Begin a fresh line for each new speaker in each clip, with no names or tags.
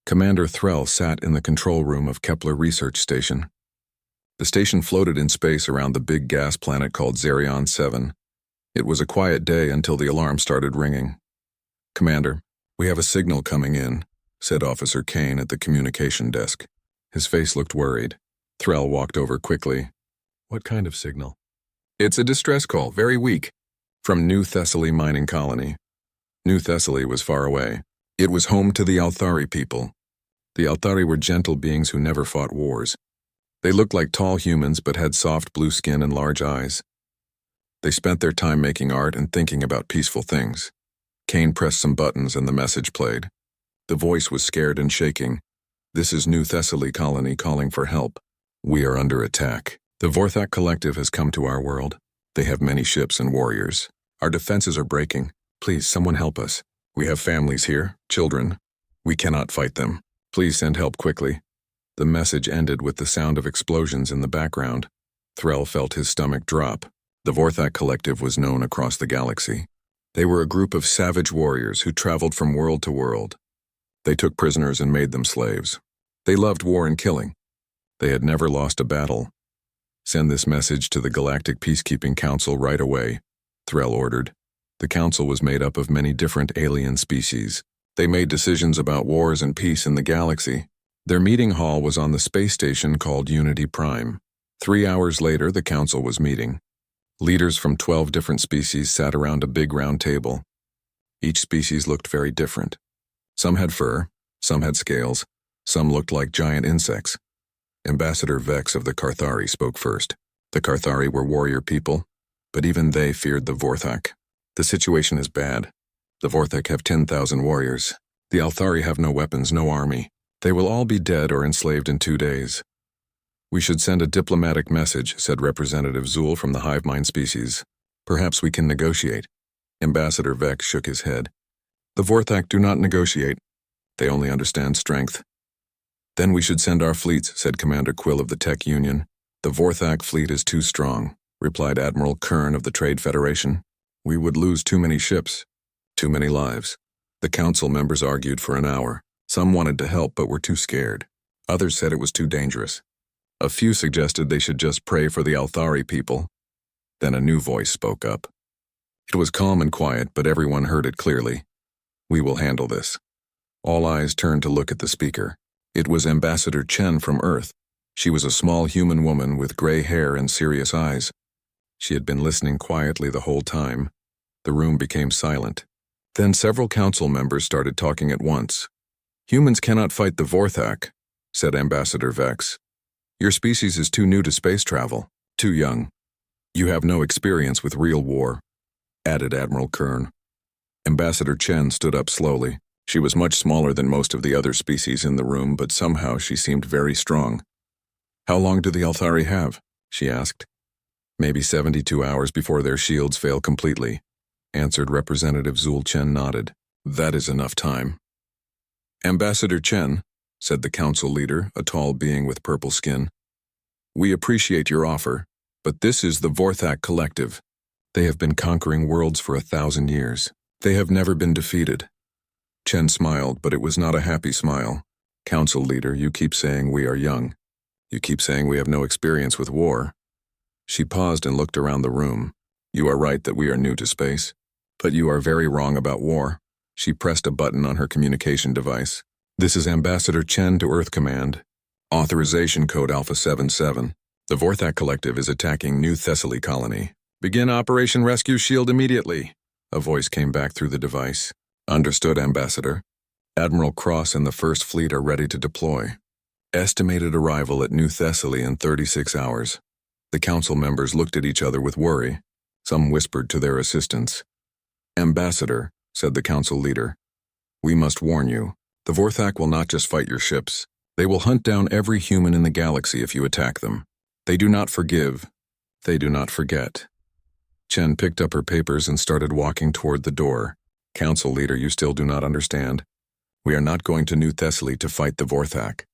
Commander Threll sat in the control room of Kepler Research Station. The station floated in space around the big gas planet called Zerion 7. It was a quiet day until the alarm started ringing. "Commander, we have a signal coming in," said Officer Kane at the communication desk. His face looked worried. Threll walked over quickly. "What kind of signal?" "It's a distress call, very weak, from New Thessaly mining colony." New Thessaly was far away. It was home to the Althari people. The Althari were gentle beings who never fought wars. They looked like tall humans but had soft blue skin and large eyes. They spent their time making art and thinking about peaceful things. Kane pressed some buttons and the message played. The voice was scared and shaking. "This is New Thessaly colony calling for help. We are under attack. The Vorthak Collective has come to our world. They have many ships and warriors. Our defenses are breaking. Please, someone help us. We have families here, children. We cannot fight them. Please send help quickly." The message ended with the sound of explosions in the background. Threll felt his stomach drop. The Vorthak Collective was known across the galaxy. They were a group of savage warriors who traveled from world to world. They took prisoners and made them slaves. They loved war and killing. They had never lost a battle. "Send this message to the Galactic Peacekeeping Council right away," Threll ordered. The council was made up of many different alien species. They made decisions about wars and peace in the galaxy. Their meeting hall was on the space station called Unity Prime. 3 hours later, the council was meeting. Leaders from 12 different species sat around a big round table. Each species looked very different. Some had fur, some had scales, some looked like giant insects. Ambassador Vex of the Carthari spoke first. The Carthari were warrior people, but even they feared the Vorthak. "The situation is bad. The Vorthak have 10,000 warriors. The Althari have no weapons, no army. They will all be dead or enslaved in 2 days. We should send a diplomatic message," said Representative Zool from the hive mind species. "Perhaps we can negotiate." Ambassador Vex shook his head. "The Vorthak do not negotiate. They only understand strength." "Then we should send our fleets," said Commander Quill of the Tech Union. "The Vorthak fleet is too strong," replied Admiral Kern of the Trade Federation. "We would lose too many ships, too many lives." The council members argued for an hour. Some wanted to help but were too scared. Others said it was too dangerous. A few suggested they should just pray for the Althari people. Then a new voice spoke up. It was calm and quiet, but everyone heard it clearly. "We will handle this." All eyes turned to look at the speaker. It was Ambassador Chen from Earth. She was a small human woman with gray hair and serious eyes. She had been listening quietly the whole time. The room became silent. Then several council members started talking at once. "Humans cannot fight the Vorthak," said Ambassador Vex. "Your species is too new to space travel, too young. You have no experience with real war," added Admiral Kern. Ambassador Chen stood up slowly. She was much smaller than most of the other species in the room, but somehow she seemed very strong. "How long do the Althari have?" she asked. "Maybe 72 hours before their shields fail completely," answered Representative Zool. Chen nodded. "That is enough time." "Ambassador Chen," said the council leader, a tall being with purple skin, "we appreciate your offer, but this is the Vorthak Collective. They have been conquering worlds for 1,000 years. They have never been defeated." Chen smiled, but it was not a happy smile. "Council leader, you keep saying we are young. You keep saying we have no experience with war." She paused and looked around the room. "You are right that we are new to space, but you are very wrong about war." She pressed a button on her communication device. "This is Ambassador Chen to Earth Command. Authorization code Alpha 77. The Vorthak Collective is attacking New Thessaly colony. Begin Operation Rescue Shield immediately." A voice came back through the device. "Understood, Ambassador. Admiral Cross and the First Fleet are ready to deploy. Estimated arrival at New Thessaly in 36 hours. The council members looked at each other with worry. Some whispered to their assistants. "Ambassador," said the council leader, "we must warn you. The Vorthak will not just fight your ships. They will hunt down every human in the galaxy if you attack them. They do not forgive. They do not forget." Chen picked up her papers and started walking toward the door. "Council leader, you still do not understand. We are not going to New Thessaly to fight the Vorthak."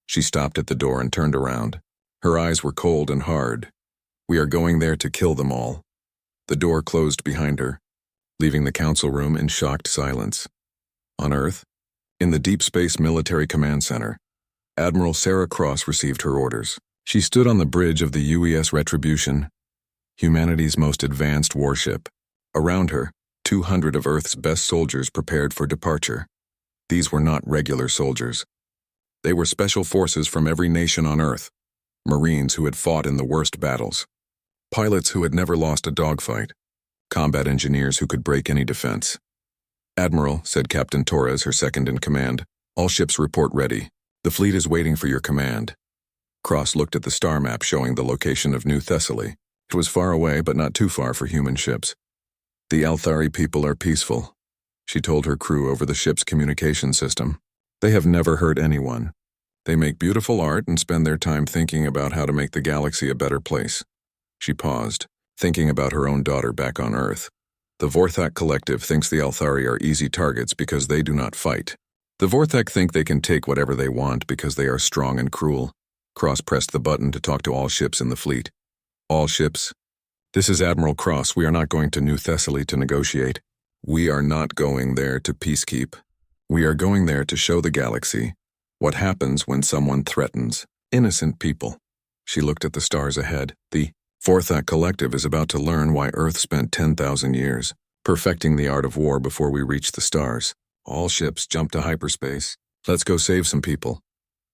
She stopped at the door and turned around. Her eyes were cold and hard. "We are going there to kill them all." The door closed behind her, leaving the council room in shocked silence. On Earth, In the Deep Space Military Command Center, Admiral Sarah Cross received her orders. She stood on the bridge of the UES Retribution, humanity's most advanced warship. Around her, 200 of Earth's best soldiers prepared for departure. These were not regular soldiers. They were special forces from every nation on Earth, Marines who had fought in the worst battles, pilots who had never lost a dogfight, combat engineers who could break any defense. "Admiral," said Captain Torres, her second in command, "all ships report ready. The fleet is waiting for your command." Cross looked at the star map showing the location of New Thessaly. It was far away, but not too far for human ships. "The Althari people are peaceful," she told her crew over the ship's communication system. "They have never hurt anyone. They make beautiful art and spend their time thinking about how to make the galaxy a better place." She paused, thinking about her own daughter back on Earth. "The Vorthak Collective thinks the Althari are easy targets because they do not fight. The Vorthak think they can take whatever they want because they are strong and cruel." Cross pressed the button to talk to all ships in the fleet. "All ships. This is Admiral Cross. We are not going to New Thessaly to negotiate. We are not going there to peacekeep. We are going there to show the galaxy what happens when someone threatens innocent people." She looked at the stars ahead. "The Vorthak Collective is about to learn why Earth spent 10,000 years perfecting the art of war before we reached the stars. All ships jump to hyperspace. Let's go save some people."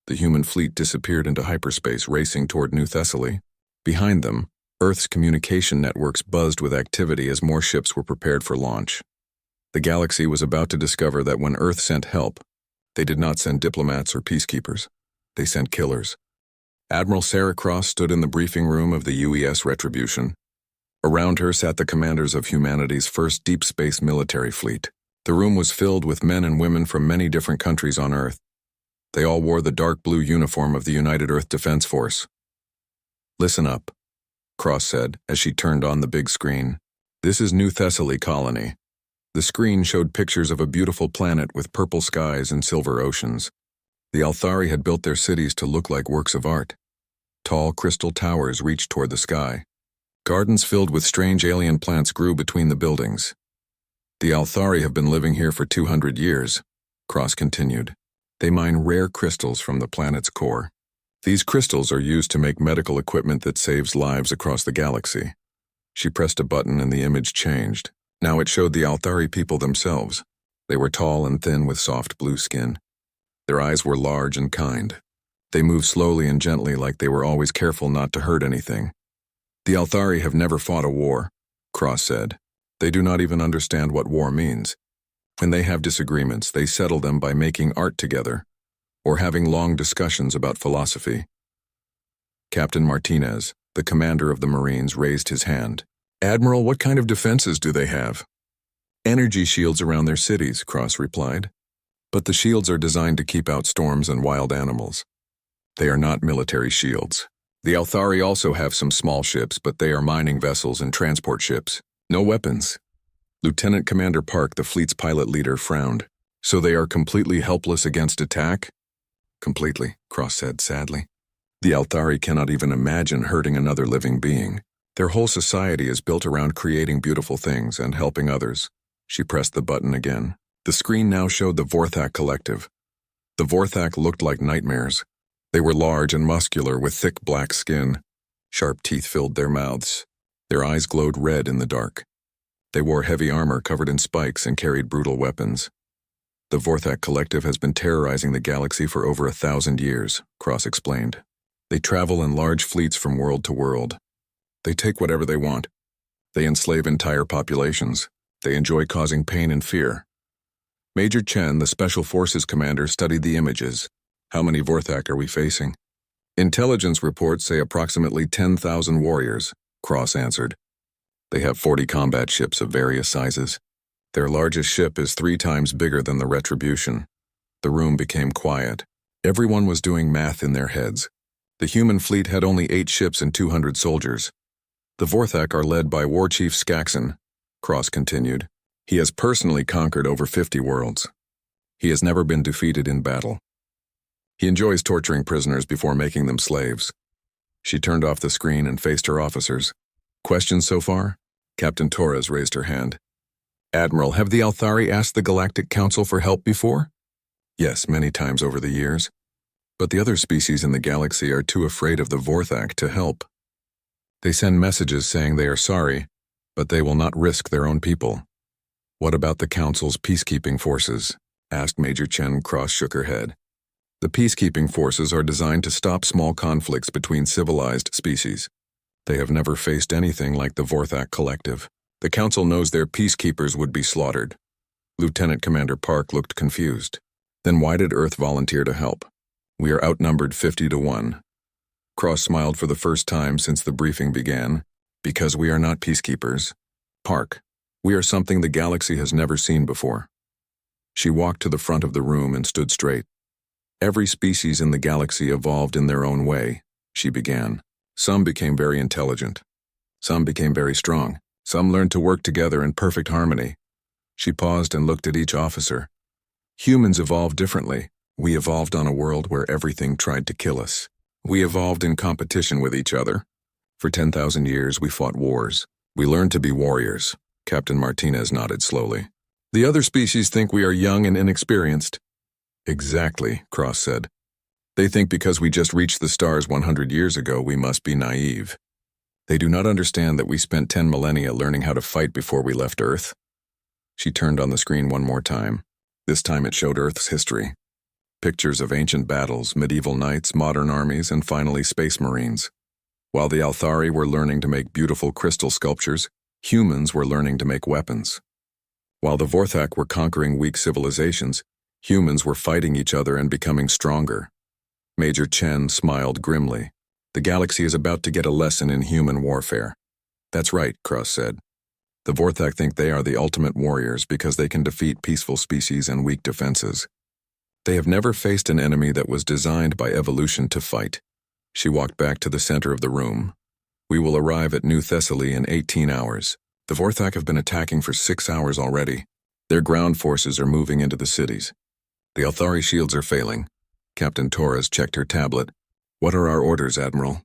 The human fleet disappeared into hyperspace, racing toward New Thessaly. Behind them, Earth's communication networks buzzed with activity as more ships were prepared for launch. The galaxy was about to discover that when Earth sent help, they did not send diplomats or peacekeepers. They sent killers. Admiral Sarah Cross stood in the briefing room of the UES Retribution. Around her sat the commanders of humanity's first deep space military fleet. The room was filled with men and women from many different countries on Earth. They all wore the dark blue uniform of the United Earth Defense Force. "Listen up," Cross said as she turned on the big screen. "This is New Thessaly Colony." The screen showed pictures of a beautiful planet with purple skies and silver oceans. The Althari had built their cities to look like works of art. Tall crystal towers reached toward the sky. Gardens filled with strange alien plants grew between the buildings. "The Althari have been living here for 200 years, Cross continued. "They mine rare crystals from the planet's core. These crystals are used to make medical equipment that saves lives across the galaxy." She pressed a button and the image changed. Now it showed the Althari people themselves. They were tall and thin with soft blue skin. Their eyes were large and kind. They moved slowly and gently like they were always careful not to hurt anything. "The Althari have never fought a war," Cross said. "They do not even understand what war means. When they have disagreements, they settle them by making art together, or having long discussions about philosophy." Captain Martinez, the commander of the Marines, raised his hand. "Admiral, what kind of defenses do they have?" "Energy shields around their cities," Cross replied. "But the shields are designed to keep out storms and wild animals. They are not military shields. The Althari also have some small ships, but they are mining vessels and transport ships. No weapons." Lieutenant Commander Park, the fleet's pilot leader, frowned. "So they are completely helpless against attack?" "Completely," Cross said sadly. "The Althari cannot even imagine hurting another living being. Their whole society is built around creating beautiful things and helping others." She pressed the button again. The screen now showed the Vorthak Collective. The Vorthak looked like nightmares. They were large and muscular with thick black skin. Sharp teeth filled their mouths. Their eyes glowed red in the dark. They wore heavy armor covered in spikes and carried brutal weapons. "The Vorthak Collective has been terrorizing the galaxy for over 1,000 years, Cross explained. "They travel in large fleets from world to world. They take whatever they want. They enslave entire populations. They enjoy causing pain and fear." Major Chen, the Special Forces commander, studied the images. "How many Vorthak are we facing?" "Intelligence reports say approximately 10,000 warriors," Cross answered. "They have 40 combat ships of various sizes. Their largest ship is 3 times bigger than the Retribution." The room became quiet. Everyone was doing math in their heads. The human fleet had only 8 ships and 200 soldiers. "The Vorthak are led by War Chief Skaxon," Cross continued. "He has personally conquered over 50 worlds. He has never been defeated in battle. He enjoys torturing prisoners before making them slaves." She turned off the screen and faced her officers. "Questions so far?" Captain Torres raised her hand. "Admiral, have the Althari asked the Galactic Council for help before?" Yes, many times over the years. But the other species in the galaxy are too afraid of the Vorthak to help. They send messages saying they are sorry, but they will not risk their own people. What about the Council's peacekeeping forces? Asked Major Chen. Cross shook her head. The peacekeeping forces are designed to stop small conflicts between civilized species. They have never faced anything like the Vorthak Collective. The Council knows their peacekeepers would be slaughtered. Lieutenant Commander Park looked confused. Then why did Earth volunteer to help? We are outnumbered 50-1. Cross smiled for the first time since the briefing began. Because we are not peacekeepers. Park, we are something the galaxy has never seen before. She walked to the front of the room and stood straight. Every species in the galaxy evolved in their own way, she began. Some became very intelligent. Some became very strong. Some learned to work together in perfect harmony. She paused and looked at each officer. Humans evolved differently. We evolved on a world where everything tried to kill us. We evolved in competition with each other. For 10,000 years, we fought wars. We learned to be warriors. Captain Martinez nodded slowly. The other species think we are young and inexperienced. Exactly, Cross said. They think because we just reached the stars 100 years ago, we must be naive. They do not understand that we spent 10 millennia learning how to fight before we left Earth. She turned on the screen one more time. This time it showed Earth's history. Pictures of ancient battles, medieval knights, modern armies, and finally space marines. While the Althari were learning to make beautiful crystal sculptures, humans were learning to make weapons. While the Vorthak were conquering weak civilizations, humans were fighting each other and becoming stronger. Major Chen smiled grimly. The galaxy is about to get a lesson in human warfare. That's right, Cross said. The Vorthak think they are the ultimate warriors because they can defeat peaceful species and weak defenses. They have never faced an enemy that was designed by evolution to fight. She walked back to the center of the room. We will arrive at New Thessaly in 18 hours. The Vorthak have been attacking for 6 hours already. Their ground forces are moving into the cities. The Althari shields are failing. Captain Torres checked her tablet. What are our orders, Admiral?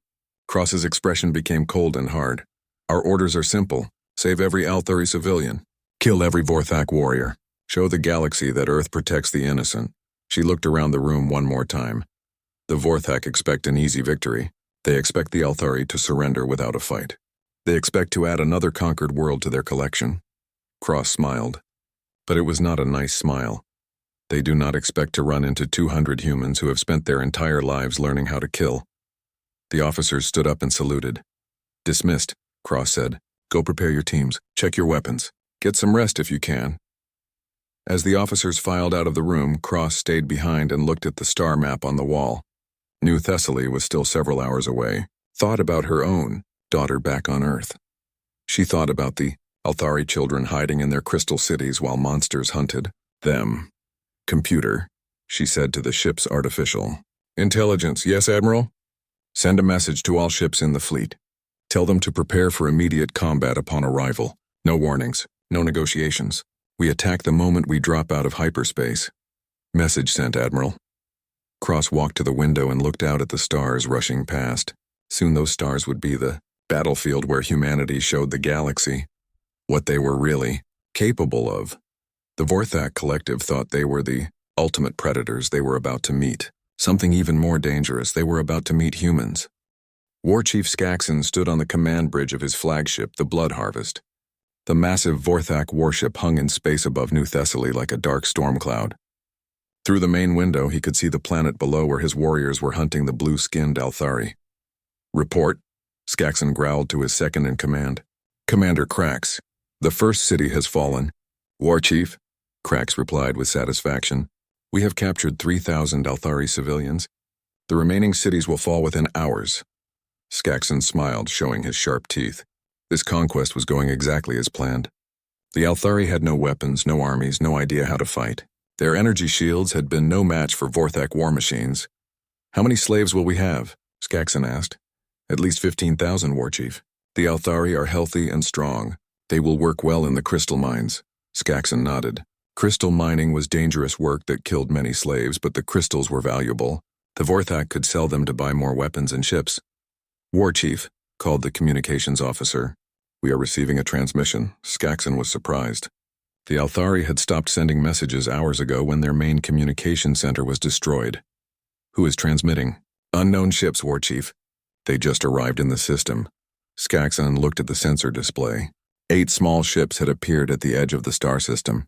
Cross's expression became cold and hard. Our orders are simple. Save every Althari civilian. Kill every Vorthak warrior. Show the galaxy that Earth protects the innocent. She looked around the room one more time. The Vorthak expect an easy victory. They expect the Althari to surrender without a fight. They expect to add another conquered world to their collection. Cross smiled. But it was not a nice smile. They do not expect to run into 200 humans who have spent their entire lives learning how to kill. The officers stood up and saluted. Dismissed, Cross said. Go prepare your teams. Check your weapons. Get some rest if you can. As the officers filed out of the room, Cross stayed behind and looked at the star map on the wall. New Thessaly was still several hours away. Thought about her own daughter back on Earth. She thought about the Althari children hiding in their crystal cities while monsters hunted them. Computer, she said to the ship's artificial. Intelligence, yes, Admiral? Send a message to all ships in the fleet. Tell them to prepare for immediate combat upon arrival. No warnings, no negotiations. We attack the moment we drop out of hyperspace. Message sent, Admiral. Cross walked to the window and looked out at the stars rushing past. Soon those stars would be the battlefield where humanity showed the galaxy what they were really capable of. The Vorthak Collective thought they were the ultimate predators they were about to meet. Something even more dangerous, they were about to meet humans. War Chief Skaxon stood on the command bridge of his flagship, the Blood Harvest. The massive Vorthak warship hung in space above New Thessaly like a dark storm cloud. Through the main window, he could see the planet below where his warriors were hunting the blue-skinned Althari. Report, Skaxon growled to his second-in-command. Commander Krax, the first city has fallen. War Chief, Krax replied with satisfaction. We have captured 3,000 Althari civilians. The remaining cities will fall within hours. Skaxon smiled, showing his sharp teeth. This conquest was going exactly as planned. The Althari had no weapons, no armies, no idea how to fight. Their energy shields had been no match for Vorthak war machines. How many slaves will we have? Skaxon asked. At least 15,000, War Chief. The Althari are healthy and strong. They will work well in the crystal mines. Skaxon nodded. Crystal mining was dangerous work that killed many slaves, but the crystals were valuable. The Vorthak could sell them to buy more weapons and ships. War Chief, called the communications officer. We are receiving a transmission. Skaxon was surprised. The Althari had stopped sending messages hours ago when their main communication center was destroyed. Who is transmitting? Unknown ships, War Chief. They just arrived in the system. Skaxon looked at the sensor display. 8 small ships had appeared at the edge of the star system.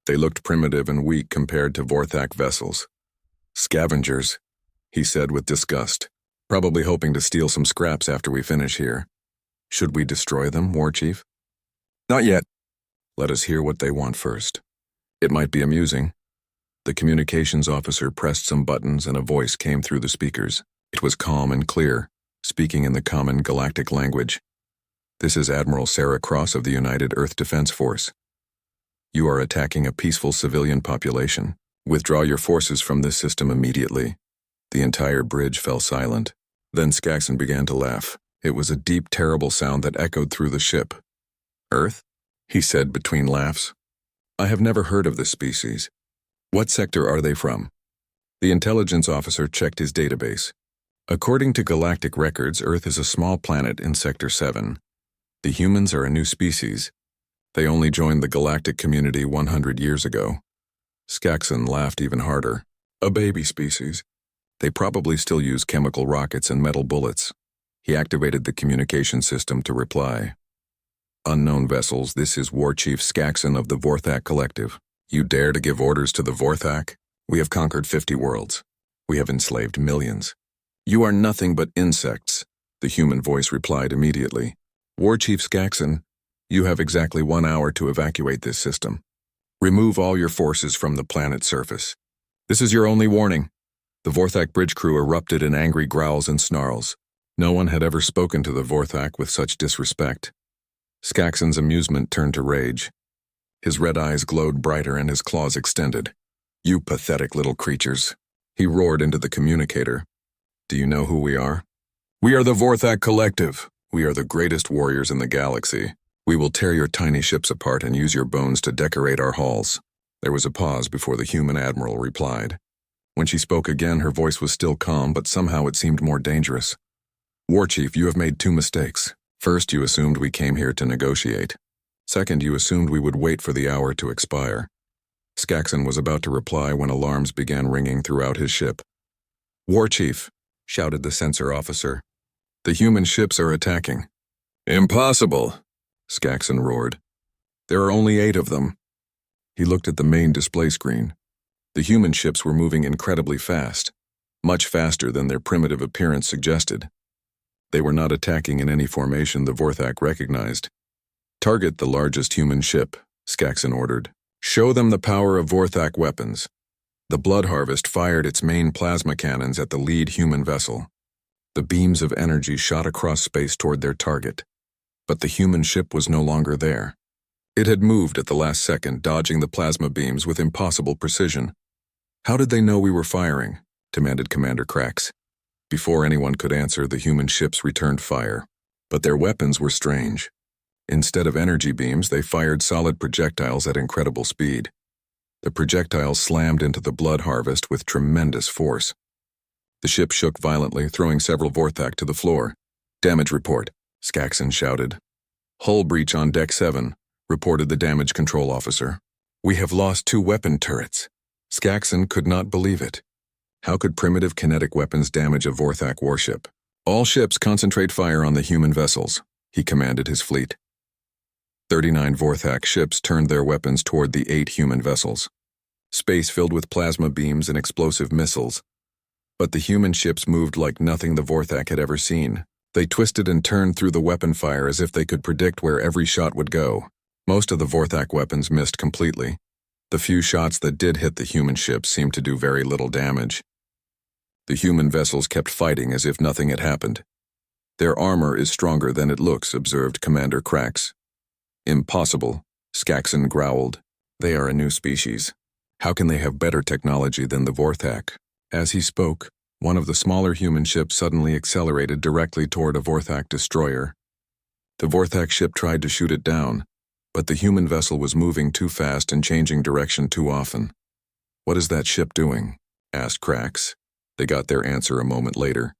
They looked primitive and weak compared to Vorthak vessels. Scavengers, he said with disgust, probably hoping to steal some scraps after we finish here. Should we destroy them, War Chief? Not yet. Let us hear what they want first. It might be amusing. The communications officer pressed some buttons and a voice came through the speakers. It was calm and clear, speaking in the common galactic language. This is Admiral Sarah Cross of the United Earth Defense Force. You are attacking a peaceful civilian population. Withdraw your forces from this system immediately. The entire bridge fell silent. Then Skaxon began to laugh. It was a deep, terrible sound that echoed through the ship. Earth? He said between laughs. I have never heard of this species. What sector are they from? The intelligence officer checked his database. According to galactic records, Earth is a small planet in Sector 7. The humans are a new species. They only joined the galactic community 100 years ago. Skaxon laughed even harder. A baby species. They probably still use chemical rockets and metal bullets. He activated the communication system to reply. Unknown vessels, this is War Chief Skaxon of the Vorthak Collective. You dare to give orders to the Vorthak? We have conquered 50 worlds. We have enslaved millions. You are nothing but insects, the human voice replied immediately. War Chief Skaxon, you have exactly 1 hour to evacuate this system. Remove all your forces from the planet's surface. This is your only warning. The Vorthak bridge crew erupted in angry growls and snarls. No one had ever spoken to the Vorthak with such disrespect. Skaxon's amusement turned to rage. His red eyes glowed brighter and his claws extended. You pathetic little creatures. He roared into the communicator. Do you know who we are? We are the Vorthak Collective. We are the greatest warriors in the galaxy. We will tear your tiny ships apart and use your bones to decorate our halls. There was a pause before the human admiral replied. When she spoke again, her voice was still calm, but somehow it seemed more dangerous. War Chief, you have made 2 mistakes. First, you assumed we came here to negotiate. Second, you assumed we would wait for the hour to expire. Skaxon was about to reply when alarms began ringing throughout his ship. War Chief, shouted the sensor officer. The human ships are attacking. Impossible, Skaxon roared. There are only 8 of them. He looked at the main display screen. The human ships were moving incredibly fast, much faster than their primitive appearance suggested. They were not attacking in any formation the Vorthak recognized. Target the largest human ship, Skaxon ordered. Show them the power of Vorthak weapons. The Blood Harvest fired its main plasma cannons at the lead human vessel. The beams of energy shot across space toward their target. But the human ship was no longer there. It had moved at the last second, dodging the plasma beams with impossible precision. How did they know we were firing? Demanded Commander Krax. Before anyone could answer, the human ships returned fire. But their weapons were strange. Instead of energy beams, they fired solid projectiles at incredible speed. The projectiles slammed into the Blood Harvest with tremendous force. The ship shook violently, throwing several Vorthak to the floor. Damage report, Skaxon shouted. Hull breach on Deck 7, reported the damage control officer. We have lost 2 weapon turrets. Skaxon could not believe it. How could primitive kinetic weapons damage a Vorthak warship? All ships concentrate fire on the human vessels, he commanded his fleet. 39 Vorthak ships turned their weapons toward the 8 human vessels. Space filled with plasma beams and explosive missiles. But the human ships moved like nothing the Vorthak had ever seen. They twisted and turned through the weapon fire as if they could predict where every shot would go. Most of the Vorthak weapons missed completely. The few shots that did hit the human ships seemed to do very little damage. The human vessels kept fighting as if nothing had happened. Their armor is stronger than it looks, observed Commander Krax. Impossible, Skaxon growled. They are a new species. How can they have better technology than the Vorthak? As he spoke, one of the smaller human ships suddenly accelerated directly toward a Vorthak destroyer. The Vorthak ship tried to shoot it down, but the human vessel was moving too fast and changing direction too often. What is that ship doing? Asked Krax. They got their answer a moment later.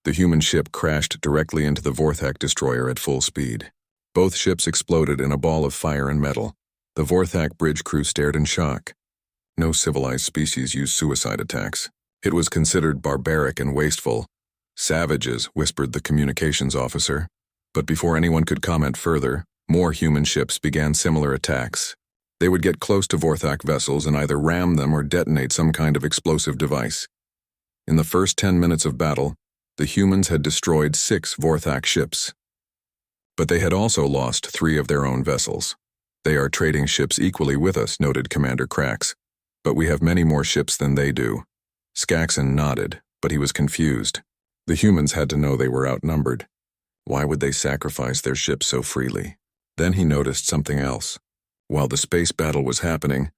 The human ship crashed directly into the Vorthak destroyer at full speed. Both ships exploded in a ball of fire and metal. The Vorthak bridge crew stared in shock. No civilized species used suicide attacks. It was considered barbaric and wasteful. Savages, whispered the communications officer. But before anyone could comment further, more human ships began similar attacks. They would get close to Vorthak vessels and either ram them or detonate some kind of explosive device. In the first 10 minutes of battle, the humans had destroyed 6 Vorthak ships. But they had also lost 3 of their own vessels. They are trading ships equally with us, noted Commander Krax. But we have many more ships than they do. Skaxon nodded, but he was confused. The humans had to know they were outnumbered. Why would they sacrifice their ships so freely? Then he noticed something else. While the space battle was happening,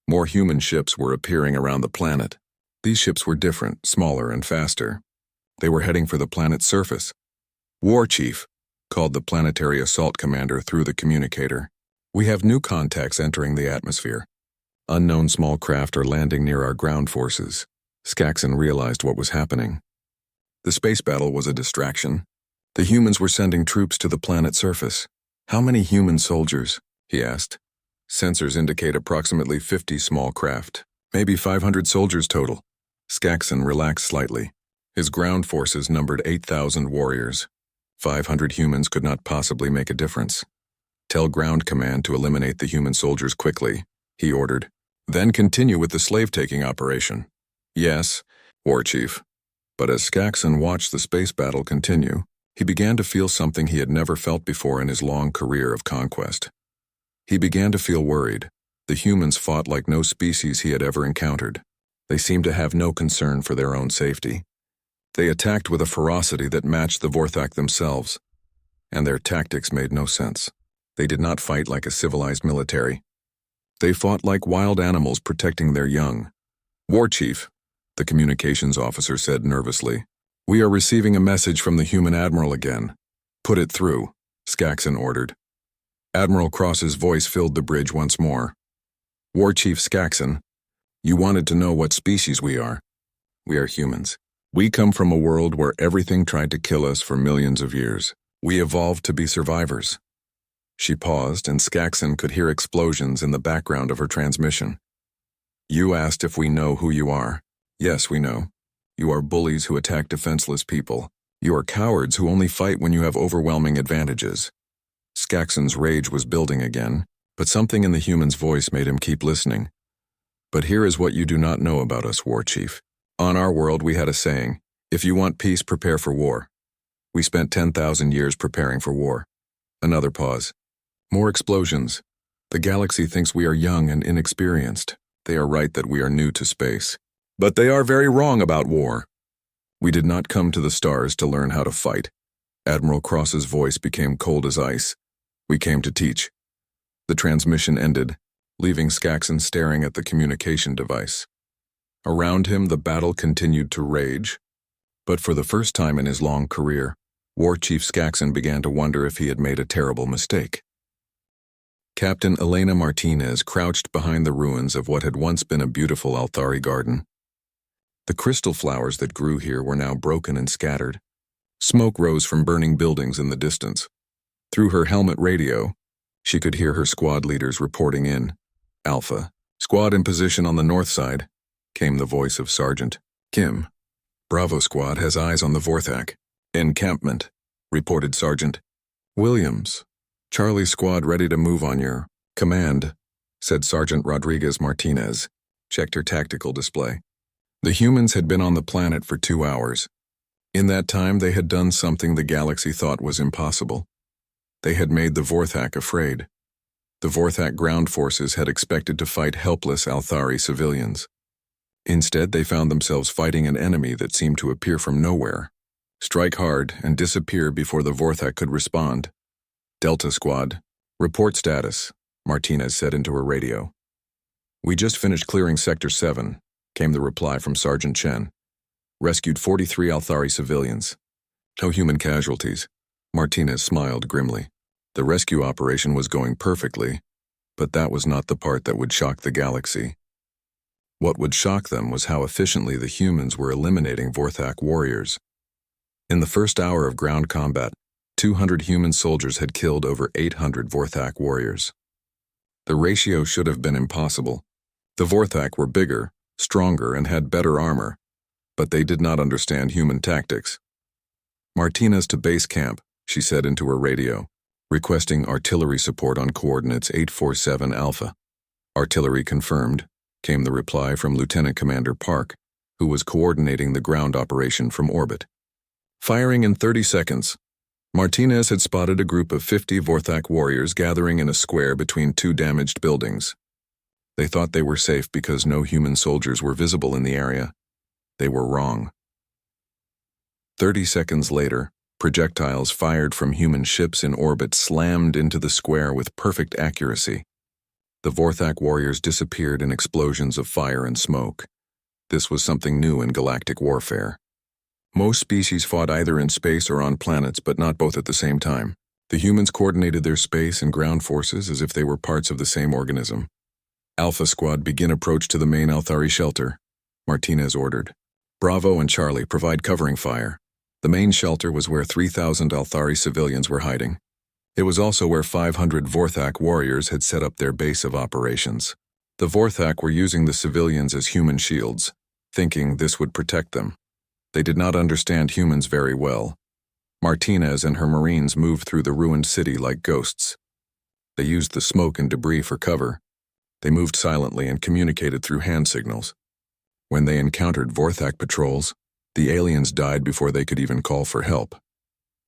more human ships were appearing around the planet. These ships were different, smaller, and faster. They were heading for the planet's surface. War Chief, called the planetary assault commander through the communicator. We have new contacts entering the atmosphere. Unknown small craft are landing near our ground forces. Skaxon realized what was happening. The space battle was a distraction. The humans were sending troops to the planet's surface. How many human soldiers? He asked. Sensors indicate approximately 50 small craft. Maybe 500 soldiers total. Skaxon relaxed slightly. His ground forces numbered 8,000 warriors. 500 humans could not possibly make a difference. Tell ground command to eliminate the human soldiers quickly, he ordered. Then continue with the slave-taking operation. Yes, War Chief. But as Skaxon watched the space battle continue, he began to feel something he had never felt before in his long career of conquest. He began to feel worried. The humans fought like no species he had ever encountered. They seemed to have no concern for their own safety. They attacked with a ferocity that matched the Vorthak themselves, and their tactics made no sense. They did not fight like a civilized military. They fought like wild animals protecting their young. War Chief, the communications officer said nervously. We are receiving a message from the human admiral again. Put it through, Skaxon ordered. Admiral Cross's voice filled the bridge once more. War Chief Skaxon, you wanted to know what species we are. We are humans. We come from a world where everything tried to kill us for millions of years. We evolved to be survivors. She paused, and Skaxon could hear explosions in the background of her transmission. You asked if we know who you are. Yes, we know. You are bullies who attack defenseless people. You are cowards who only fight when you have overwhelming advantages. Skaxon's rage was building again, but something in the human's voice made him keep listening. But here is what you do not know about us, War Chief. On our world we had a saying, if you want peace, prepare for war. We spent 10,000 years preparing for war. Another pause. More explosions. The galaxy thinks we are young and inexperienced. They are right that we are new to space. But they are very wrong about war. We did not come to the stars to learn how to fight. Admiral Cross's voice became cold as ice. We came to teach. The transmission ended, leaving Skaxon staring at the communication device. Around him, the battle continued to rage. But for the first time in his long career, War Chief Skaxon began to wonder if he had made a terrible mistake. Captain Elena Martinez crouched behind the ruins of what had once been a beautiful Althari garden. The crystal flowers that grew here were now broken and scattered. Smoke rose from burning buildings in the distance. Through her helmet radio, she could hear her squad leaders reporting in. Alpha, squad in position on the north side, came the voice of Sergeant Kim. Bravo squad has eyes on the Vorthak. Encampment, reported Sergeant Williams. Charlie squad ready to move on your command, said Sergeant Rodriguez Martinez, checked her tactical display. The humans had been on the planet for 2 hours. In that time, they had done something the galaxy thought was impossible. They had made the Vorthak afraid. The Vorthak ground forces had expected to fight helpless Althari civilians. Instead, they found themselves fighting an enemy that seemed to appear from nowhere, strike hard, and disappear before the Vorthak could respond. Delta Squad, report status, Martinez said into her radio. We just finished clearing Sector 7, came the reply from Sergeant Chen. Rescued 43 Althari civilians. No human casualties. Martinez smiled grimly. The rescue operation was going perfectly, but that was not the part that would shock the galaxy. What would shock them was how efficiently the humans were eliminating Vorthak warriors. In the first hour of ground combat, 200 human soldiers had killed over 800 Vorthak warriors. The ratio should have been impossible. The Vorthak were bigger, stronger, and had better armor, but they did not understand human tactics. "Martinez to base camp," she said into her radio, requesting artillery support on coordinates 847 Alpha. "Artillery confirmed," came the reply from Lieutenant Commander Park, who was coordinating the ground operation from orbit. Firing in 30 seconds. Martinez had spotted a group of 50 Vorthak warriors gathering in a square between two damaged buildings. They thought they were safe because no human soldiers were visible in the area. They were wrong. 30 seconds later, projectiles fired from human ships in orbit slammed into the square with perfect accuracy. The Vorthak warriors disappeared in explosions of fire and smoke. This was something new in galactic warfare. Most species fought either in space or on planets, but not both at the same time. The humans coordinated their space and ground forces as if they were parts of the same organism. "Alpha Squad, begin approach to the main Althari shelter," Martinez ordered. "Bravo and Charlie, provide covering fire." The main shelter was where 3,000 Althari civilians were hiding. It was also where 500 Vorthak warriors had set up their base of operations. The Vorthak were using the civilians as human shields, thinking this would protect them. They did not understand humans very well. Martinez and her Marines moved through the ruined city like ghosts. They used the smoke and debris for cover. They moved silently and communicated through hand signals. When they encountered Vorthak patrols, the aliens died before they could even call for help.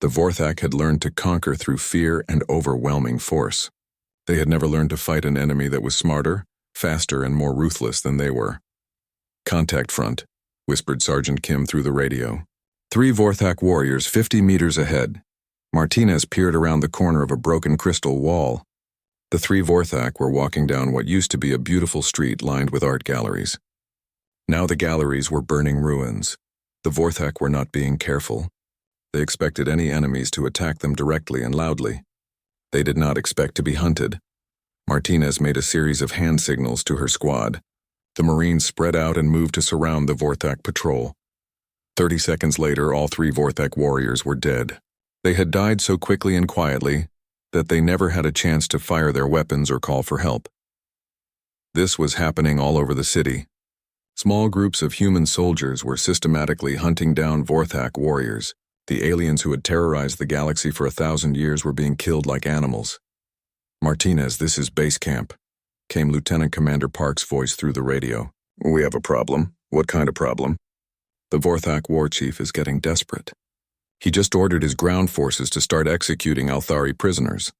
The Vorthak had learned to conquer through fear and overwhelming force. They had never learned to fight an enemy that was smarter, faster, and more ruthless than they were. "Contact front," whispered Sergeant Kim through the radio. 3 Vorthak warriors 50 meters ahead. Martinez peered around the corner of a broken crystal wall. The 3 Vorthak were walking down what used to be a beautiful street lined with art galleries. Now the galleries were burning ruins. The Vorthak were not being careful. They expected any enemies to attack them directly and loudly. They did not expect to be hunted. Martinez made a series of hand signals to her squad. The Marines spread out and moved to surround the Vorthak patrol. 30 seconds later, all 3 Vorthak warriors were dead. They had died so quickly and quietly that they never had a chance to fire their weapons or call for help. This was happening all over the city. Small groups of human soldiers were systematically hunting down Vorthak warriors. The aliens who had terrorized the galaxy for 1,000 years were being killed like animals. "Martinez, this is base camp," came Lieutenant Commander Park's voice through the radio. "We have a problem." "What kind of problem?" "The Vorthak war chief is getting desperate. He just ordered his ground forces to start executing Althari prisoners."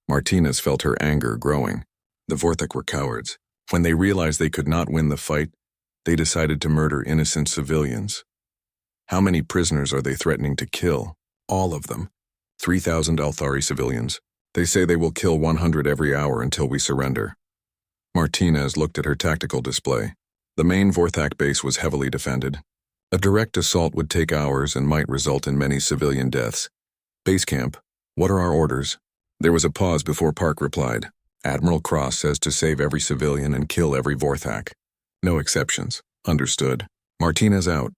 Martinez felt her anger growing. The Vorthak were cowards. When they realized they could not win the fight, they decided to murder innocent civilians. How many prisoners are they threatening to kill? All of them. 3,000 Althari civilians. They say they will kill 100 every hour until we surrender. Martinez looked at her tactical display. The main Vorthak base was heavily defended. A direct assault would take hours and might result in many civilian deaths. "Base camp, what are our orders?" There was a pause before Park replied. "Admiral Cross says to save every civilian and kill every Vorthak. No exceptions." "Understood." Martinez out.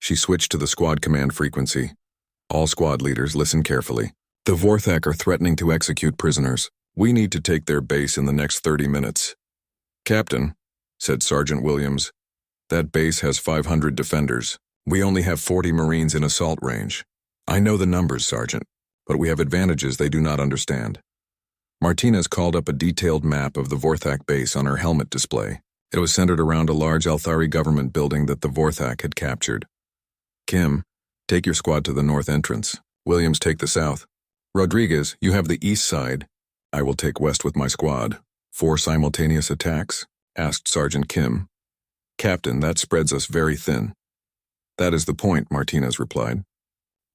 She switched to the squad command frequency. "All squad leaders, listen carefully. The Vorthak are threatening to execute prisoners. We need to take their base in the next 30 minutes. "Captain," said Sergeant Williams, "that base has 500 defenders. We only have 40 Marines in assault range." "I know the numbers, Sergeant, but we have advantages they do not understand." Martinez called up a detailed map of the Vorthak base on her helmet display. It was centered around a large Althari government building that the Vorthak had captured. "Kim, take your squad to the north entrance. Williams, take the south. Rodriguez, you have the east side. I will take west with my squad." "4 simultaneous attacks?" asked Sergeant Kim. "Captain, that spreads us very thin." "That is the point," Martinez replied.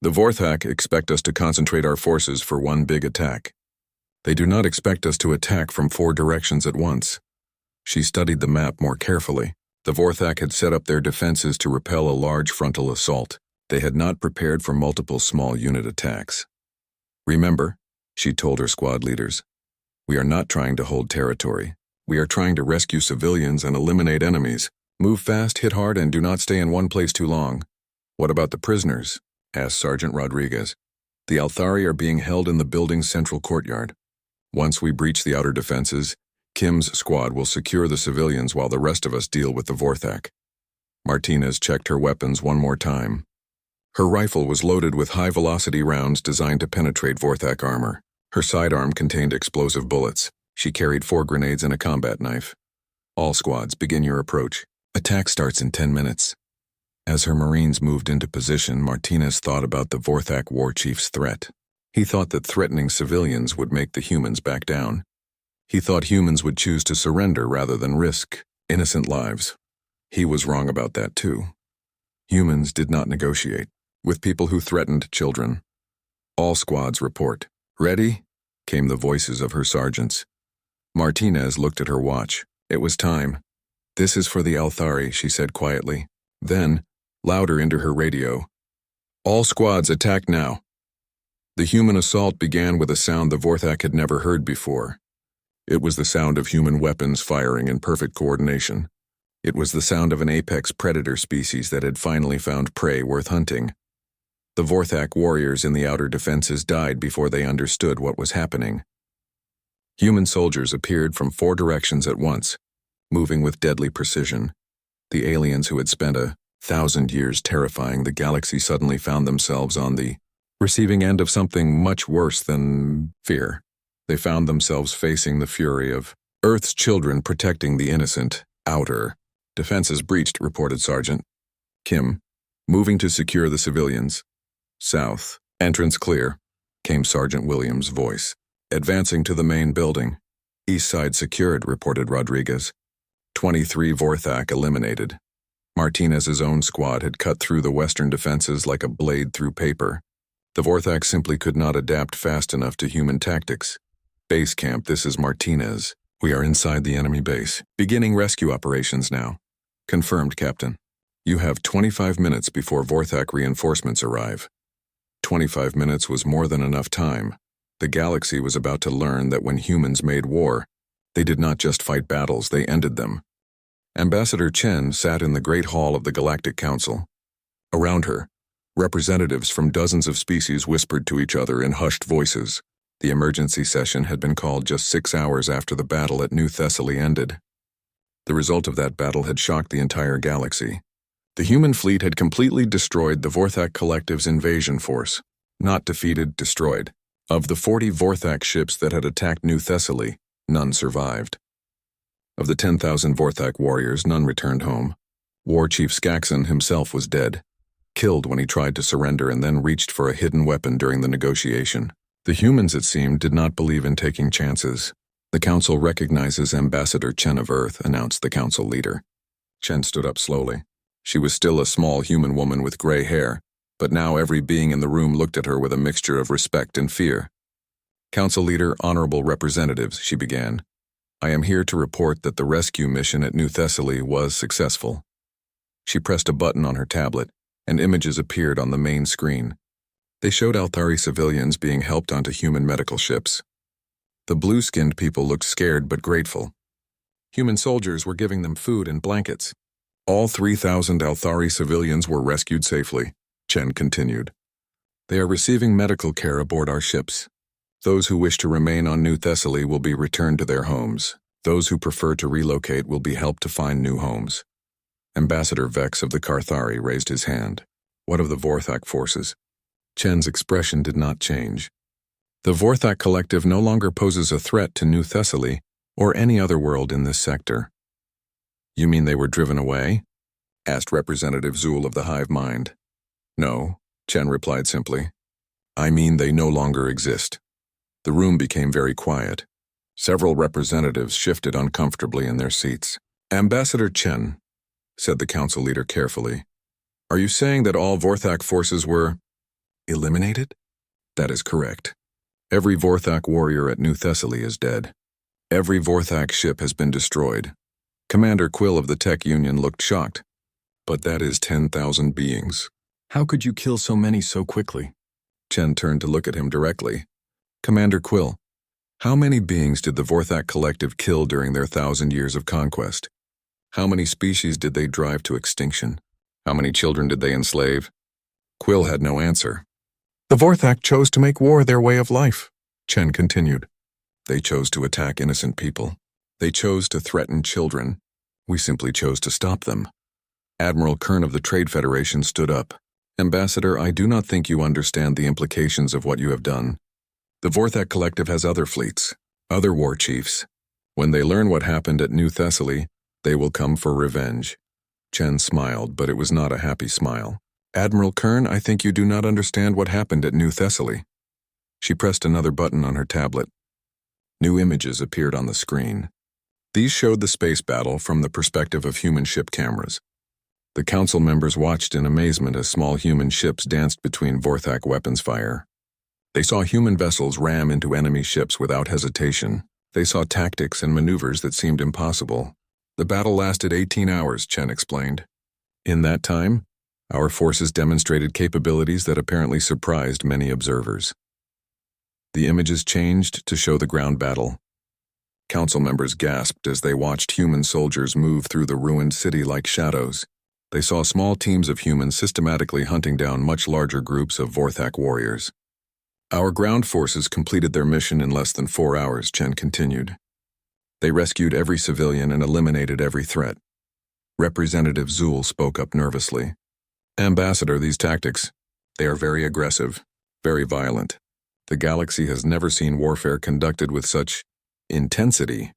"The Vorthak expect us to concentrate our forces for one big attack. They do not expect us to attack from 4 directions at once." She studied the map more carefully. The Vorthak had set up their defenses to repel a large frontal assault. They had not prepared for multiple small unit attacks. "Remember," she told her squad leaders, "we are not trying to hold territory. We are trying to rescue civilians and eliminate enemies. Move fast, hit hard, and do not stay in one place too long." "What about the prisoners?" asked Sergeant Rodriguez. "The Althari are being held in the building's central courtyard. Once we breach the outer defenses, Kim's squad will secure the civilians while the rest of us deal with the Vorthak. Martinez checked her weapons one more time. Her rifle was loaded with high-velocity rounds designed to penetrate Vorthak armor. Her sidearm contained explosive bullets. She carried 4 grenades and a combat knife. All squads, begin your approach. Attack starts in 10 minutes. As her Marines moved into position, Martinez thought about the Vorthak war chief's threat. He thought that threatening civilians would make the humans back down. He thought humans would choose to surrender rather than risk innocent lives. He was wrong about that too. Humans did not negotiate with people who threatened children. All squads report. Ready? Came the voices of her sergeants. Martinez looked at her watch. It was time. This is for the Althari, she said quietly. Then, louder into her radio. All squads attack now. The human assault began with a sound the Vorthak had never heard before. It was the sound of human weapons firing in perfect coordination. It was the sound of an apex predator species that had finally found prey worth hunting. The Vorthak warriors in the outer defenses died before they understood what was happening. Human soldiers appeared from 4 directions at once, moving with deadly precision. The aliens who had spent 1,000 years terrifying the galaxy suddenly found themselves on the receiving end of something much worse than fear. They found themselves facing the fury of Earth's children protecting the innocent. Outer defenses breached, reported Sergeant Kim, moving to secure the civilians. South, entrance clear, came Sergeant Williams' voice. Advancing to the main building. East side secured, reported Rodriguez. 23 Vorthak eliminated. Martinez's own squad had cut through the western defenses like a blade through paper. The Vorthak simply could not adapt fast enough to human tactics. Base camp, this is Martinez. We are inside the enemy base. Beginning rescue operations now. Confirmed, Captain. You have 25 minutes before Vorthak reinforcements arrive. 25 minutes was more than enough time. The galaxy was about to learn that when humans made war, they did not just fight battles, they ended them. Ambassador Chen sat in the Great Hall of the Galactic Council. Around her, representatives from dozens of species whispered to each other in hushed voices. The emergency session had been called just 6 hours after the battle at New Thessaly ended. The result of that battle had shocked the entire galaxy. The human fleet had completely destroyed the Vorthak Collective's invasion force. Not defeated, destroyed. Of the 40 Vorthak ships that had attacked New Thessaly, none survived. Of the 10,000 Vorthak warriors, none returned home. War Chief Skaxon himself was dead, killed when he tried to surrender and then reached for a hidden weapon during the negotiation. The humans, it seemed, did not believe in taking chances. The Council recognizes Ambassador Chen of Earth, announced the Council leader. Chen stood up slowly. She was still a small human woman with gray hair, but now every being in the room looked at her with a mixture of respect and fear. Council leader, honorable representatives, she began. I am here to report that the rescue mission at New Thessaly was successful. She pressed a button on her tablet, and images appeared on the main screen. They showed Althari civilians being helped onto human medical ships. The blue-skinned people looked scared but grateful. Human soldiers were giving them food and blankets. All 3,000 Althari civilians were rescued safely, Chen continued. They are receiving medical care aboard our ships. Those who wish to remain on New Thessaly will be returned to their homes. Those who prefer to relocate will be helped to find new homes. Ambassador Vex of the Carthari raised his hand. What of the Vorthak forces? Chen's expression did not change. The Vorthak Collective no longer poses a threat to New Thessaly or any other world in this sector. You mean they were driven away? Asked Representative Zool of the Hive Mind. No, Chen replied simply. I mean they no longer exist. The room became very quiet. Several representatives shifted uncomfortably in their seats. Ambassador Chen, said the council leader carefully, are you saying that all Vorthak forces were eliminated? That is correct. Every Vorthak warrior at New Thessaly is dead. Every Vorthak ship has been destroyed. Commander Quill of the Tech Union looked shocked. But that is 10,000 beings. How could you kill so many so quickly? Chen turned to look at him directly. Commander Quill, how many beings did the Vorthak Collective kill during their 1,000 years of conquest? How many species did they drive to extinction? How many children did they enslave? Quill had no answer. The Vorthak chose to make war their way of life, Chen continued. They chose to attack innocent people. They chose to threaten children. We simply chose to stop them. Admiral Kern of the Trade Federation stood up. Ambassador, I do not think you understand the implications of what you have done. The Vorthak Collective has other fleets, other war chiefs. When they learn what happened at New Thessaly, they will come for revenge. Chen smiled, but it was not a happy smile. Admiral Kern, I think you do not understand what happened at New Thessaly. She pressed another button on her tablet. New images appeared on the screen. These showed the space battle from the perspective of human ship cameras. The council members watched in amazement as small human ships danced between Vorthak weapons fire. They saw human vessels ram into enemy ships without hesitation. They saw tactics and maneuvers that seemed impossible. The battle lasted 18 hours, Chen explained. In that time, our forces demonstrated capabilities that apparently surprised many observers. The images changed to show the ground battle. Council members gasped as they watched human soldiers move through the ruined city like shadows. They saw small teams of humans systematically hunting down much larger groups of Vorthak warriors. Our ground forces completed their mission in less than 4 hours, Chen continued. They rescued every civilian and eliminated every threat. Representative Zul spoke up nervously. Ambassador, these tactics, they are very aggressive, very violent. The galaxy has never seen warfare conducted with such intensity.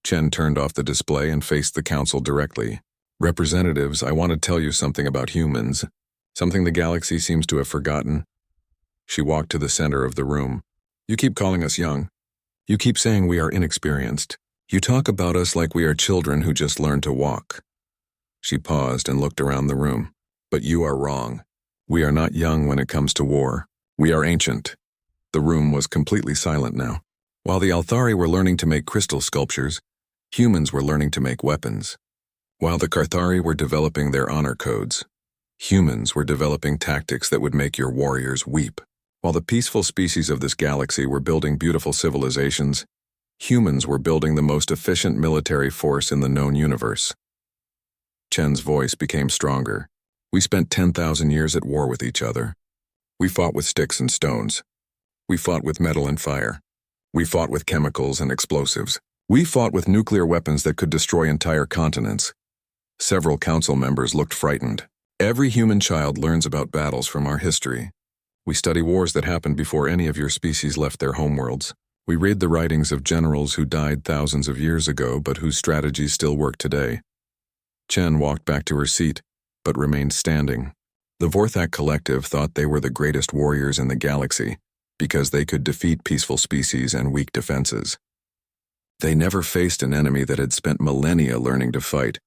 Chen turned off the display and faced the council directly. Representatives, I want to tell you something about humans, something the galaxy seems to have forgotten. She walked to the center of the room. You keep calling us young. You keep saying we are inexperienced. You talk about us like we are children who just learned to walk. She paused and looked around the room. But you are wrong. We are not young when it comes to war. We are ancient. The room was completely silent now. While the Althari were learning to make crystal sculptures, humans were learning to make weapons. While the Carthari were developing their honor codes, humans were developing tactics that would make your warriors weep. While the peaceful species of this galaxy were building beautiful civilizations, humans were building the most efficient military force in the known universe. Chen's voice became stronger. We spent 10,000 years at war with each other. We fought with sticks and stones. We fought with metal and fire. We fought with chemicals and explosives. We fought with nuclear weapons that could destroy entire continents. Several council members looked frightened. Every human child learns about battles from our history. We study wars that happened before any of your species left their homeworlds. We read the writings of generals who died thousands of years ago but whose strategies still work today. Chen walked back to her seat, but remained standing. The Vorthak Collective thought they were the greatest warriors in the galaxy because they could defeat peaceful species and weak defenses. They never faced an enemy that had spent millennia learning to fight.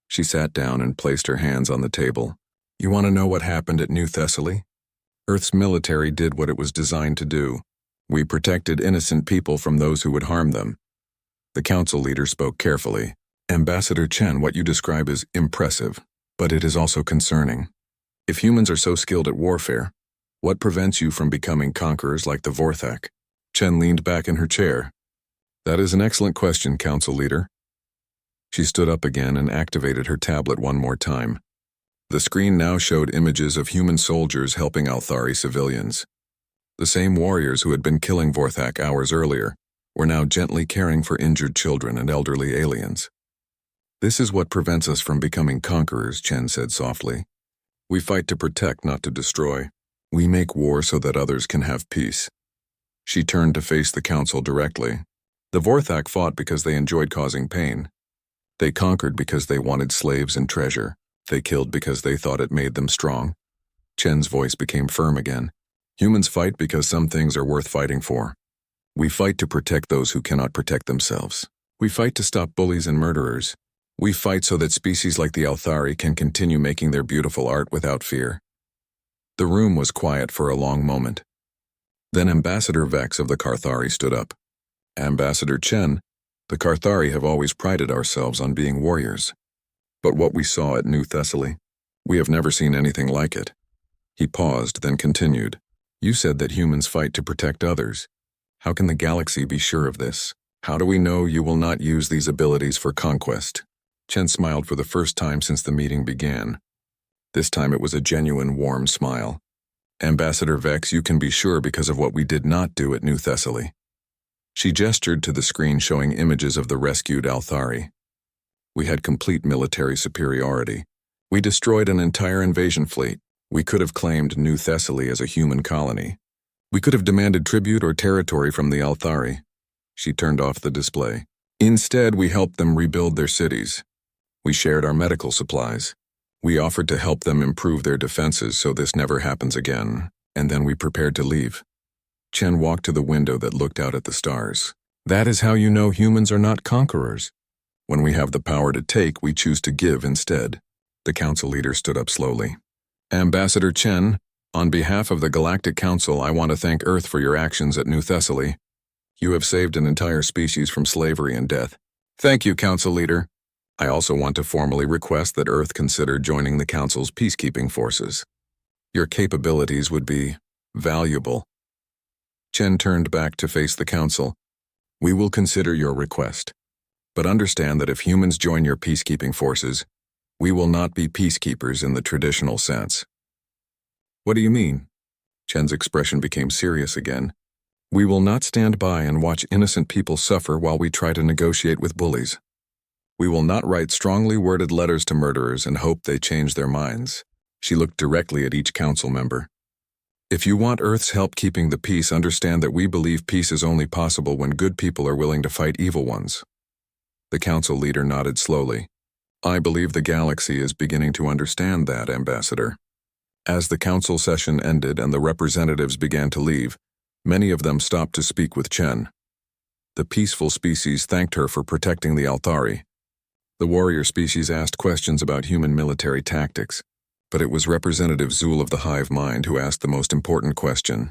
She sat down and placed her hands on the table. You want to know what happened at New Thessaly? Earth's military did what it was designed to do. We protected innocent people from those who would harm them. The council leader spoke carefully. Ambassador Chen, what you describe is impressive, but it is also concerning. If humans are so skilled at warfare, what prevents you from becoming conquerors like the Vorthak? Chen leaned back in her chair. That is an excellent question, council leader. She stood up again and activated her tablet one more time. The screen now showed images of human soldiers helping Althari civilians. The same warriors who had been killing Vorthak hours earlier were now gently caring for injured children and elderly aliens. This is what prevents us from becoming conquerors, Chen said softly. We fight to protect, not to destroy. We make war so that others can have peace. She turned to face the council directly. The Vorthak fought because they enjoyed causing pain. They conquered because they wanted slaves and treasure. They killed because they thought it made them strong. Chen's voice became firm again. Humans fight because some things are worth fighting for. We fight to protect those who cannot protect themselves. We fight to stop bullies and murderers. We fight so that species like the Althari can continue making their beautiful art without fear. The room was quiet for a long moment. Then Ambassador Vex of the Carthari stood up. Ambassador Chen, the Carthari have always prided ourselves on being warriors. But what we saw at New Thessaly, we have never seen anything like it. He paused, then continued. You said that humans fight to protect others. How can the galaxy be sure of this? How do we know you will not use these abilities for conquest? Chen smiled for the first time since the meeting began. This time it was a genuine, warm smile. Ambassador Vex, you can be sure because of what we did not do at New Thessaly. She gestured to the screen showing images of the rescued Althari. We had complete military superiority. We destroyed an entire invasion fleet. We could have claimed New Thessaly as a human colony. We could have demanded tribute or territory from the Althari. She turned off the display. Instead, we helped them rebuild their cities. We shared our medical supplies. We offered to help them improve their defenses so this never happens again, and then we prepared to leave. Chen walked to the window that looked out at the stars. That is how you know humans are not conquerors. When we have the power to take, we choose to give instead. The council leader stood up slowly. Ambassador Chen, on behalf of the Galactic Council, I want to thank Earth for your actions at New Thessaly. You have saved an entire species from slavery and death. Thank you, Council Leader. I also want to formally request that Earth consider joining the Council's peacekeeping forces. Your capabilities would be valuable. Chen turned back to face the Council. We will consider your request. But understand that if humans join your peacekeeping forces, we will not be peacekeepers in the traditional sense. What do you mean? Chen's expression became serious again. We will not stand by and watch innocent people suffer while we try to negotiate with bullies. We will not write strongly worded letters to murderers and hope they change their minds. She looked directly at each council member. If you want Earth's help keeping the peace, understand that we believe peace is only possible when good people are willing to fight evil ones. The council leader nodded slowly. I believe the galaxy is beginning to understand that, Ambassador. As the council session ended and the representatives began to leave, many of them stopped to speak with Chen. The peaceful species thanked her for protecting the Althari. The warrior species asked questions about human military tactics, but it was Representative Zul of the Hive Mind who asked the most important question.